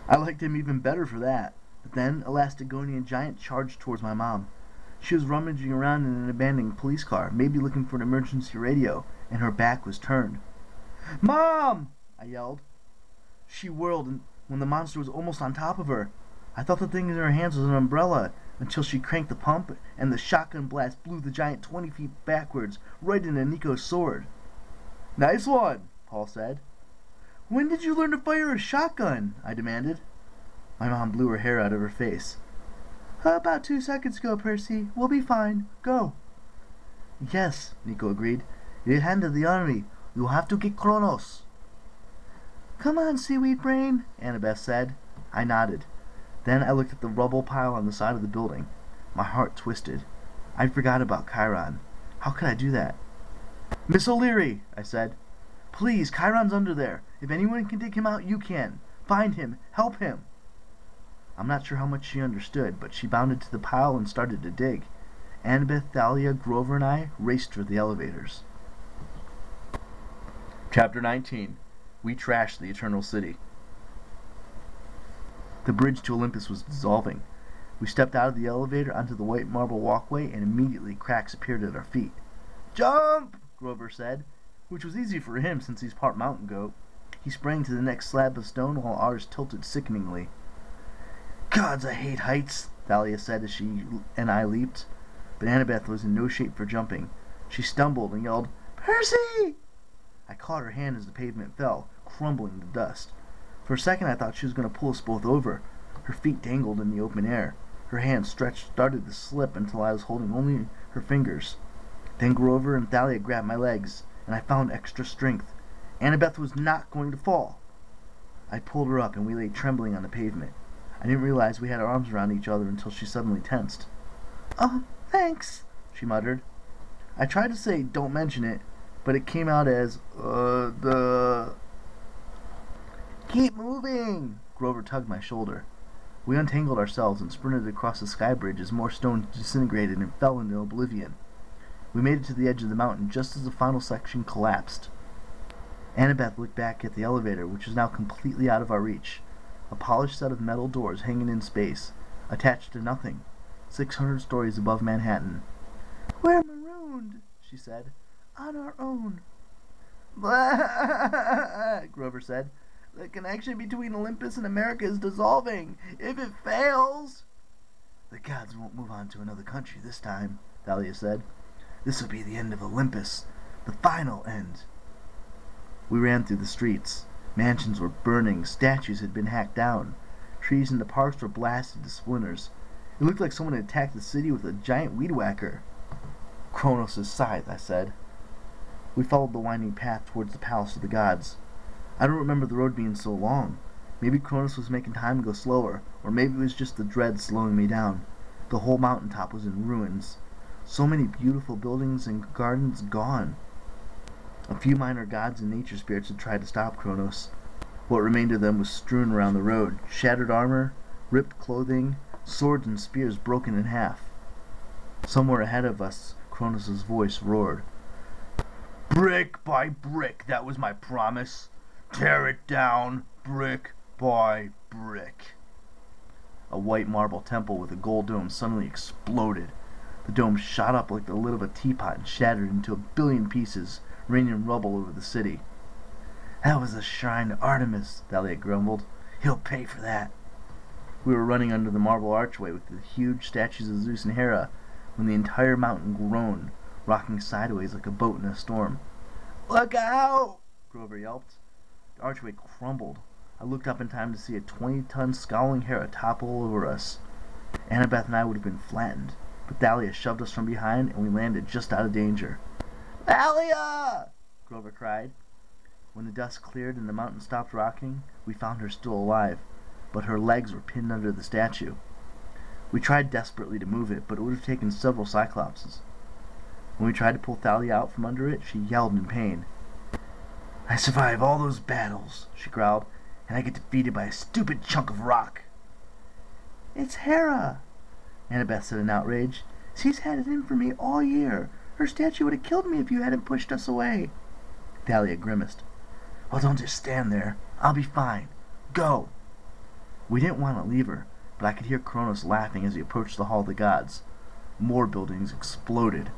I liked him even better for that. But then a Elastigonian giant charged towards my mom. She was rummaging around in an abandoned police car, maybe looking for an emergency radio, and her back was turned. "Mom!" I yelled. She whirled and when the monster was almost on top of her. I thought the thing in her hands was an umbrella until she cranked the pump and the shotgun blast blew the giant 20 feet backwards right into Nico's sword. "Nice one," Paul said. "When did you learn to fire a shotgun?" I demanded. My mom blew her hair out of her face. "About 2 seconds ago, Percy. We'll be fine. Go." "Yes," Nico agreed. "You hand to the army. You'll have to get Kronos." "Come on, seaweed brain," Annabeth said. I nodded. Then I looked at the rubble pile on the side of the building. My heart twisted. I'd forgot about Chiron. How could I do that? "Miss O'Leary," I said. "Please, Chiron's under there. If anyone can dig him out, you can. Find him. Help him." I'm not sure how much she understood, but she bounded to the pile and started to dig. Annabeth, Thalia, Grover, and I raced for the elevators. Chapter 19. We trashed the Eternal City. The bridge to Olympus was dissolving. We stepped out of the elevator onto the white marble walkway, and immediately cracks appeared at our feet. "Jump!" Grover said, which was easy for him since he's part mountain goat. He sprang to the next slab of stone while ours tilted sickeningly. "Gods, I hate heights," Thalia said as she and I leaped. But Annabeth was in no shape for jumping. She stumbled and yelled, "Percy!" I caught her hand as the pavement fell, crumbling to dust. For a second I thought she was going to pull us both over. Her feet dangled in the open air. Her hand stretched started to slip until I was holding only her fingers. Then Grover and Thalia grabbed my legs, and I found extra strength. Annabeth was not going to fall. I pulled her up, and we lay trembling on the pavement. I didn't realize we had our arms around each other until she suddenly tensed. "Oh, thanks," she muttered. I tried to say, "Don't mention it," but it came out as, "Keep moving!" Grover tugged my shoulder. We untangled ourselves and sprinted across the sky bridge as more stones disintegrated and fell into oblivion. We made it to the edge of the mountain just as the final section collapsed. Annabeth looked back at the elevator, which was now completely out of our reach. A polished set of metal doors hanging in space, attached to nothing, 600 stories above Manhattan. "We're marooned," she said. "On our own." "Blah!" Grover said. "The connection between Olympus and America is dissolving. If it fails..." "The gods won't move on to another country this time," Thalia said. "This will be the end of Olympus. The final end." We ran through the streets. Mansions were burning. Statues had been hacked down. Trees in the parks were blasted to splinters. It looked like someone had attacked the city with a giant weed whacker. "Kronos' scythe," I said. We followed the winding path towards the palace of the gods. I don't remember the road being so long. Maybe Kronos was making time go slower, or maybe it was just the dread slowing me down. The whole mountaintop was in ruins. So many beautiful buildings and gardens gone. A few minor gods and nature spirits had tried to stop Kronos. What remained of them was strewn around the road. Shattered armor, ripped clothing, swords and spears broken in half. Somewhere ahead of us, Kronos' voice roared. "Brick by brick, that was my promise. Tear it down, brick by brick." A white marble temple with a gold dome suddenly exploded. The dome shot up like the lid of a teapot and shattered into a billion pieces, raining rubble over the city. "That was a shrine to Artemis," Thalia grumbled. "He'll pay for that." We were running under the marble archway with the huge statues of Zeus and Hera when the entire mountain groaned, rocking sideways like a boat in a storm. "Look out!" Grover yelped. The archway crumbled. I looked up in time to see a 20-ton scowling Hera topple over us. Annabeth and I would have been flattened, but Thalia shoved us from behind and we landed just out of danger. "Thalia!" Grover cried. When the dust cleared and the mountain stopped rocking, we found her still alive, but her legs were pinned under the statue. We tried desperately to move it, but it would have taken several Cyclopses. When we tried to pull Thalia out from under it, she yelled in pain. "I survived all those battles," she growled, "and I get defeated by a stupid chunk of rock." "It's Hera," Annabeth said in outrage. "She's had it in for me all year. Her statue would have killed me if you hadn't pushed us away." Thalia grimaced. "Well, don't just stand there. I'll be fine. Go." We didn't want to leave her, but I could hear Kronos laughing as he approached the Hall of the Gods. More buildings exploded.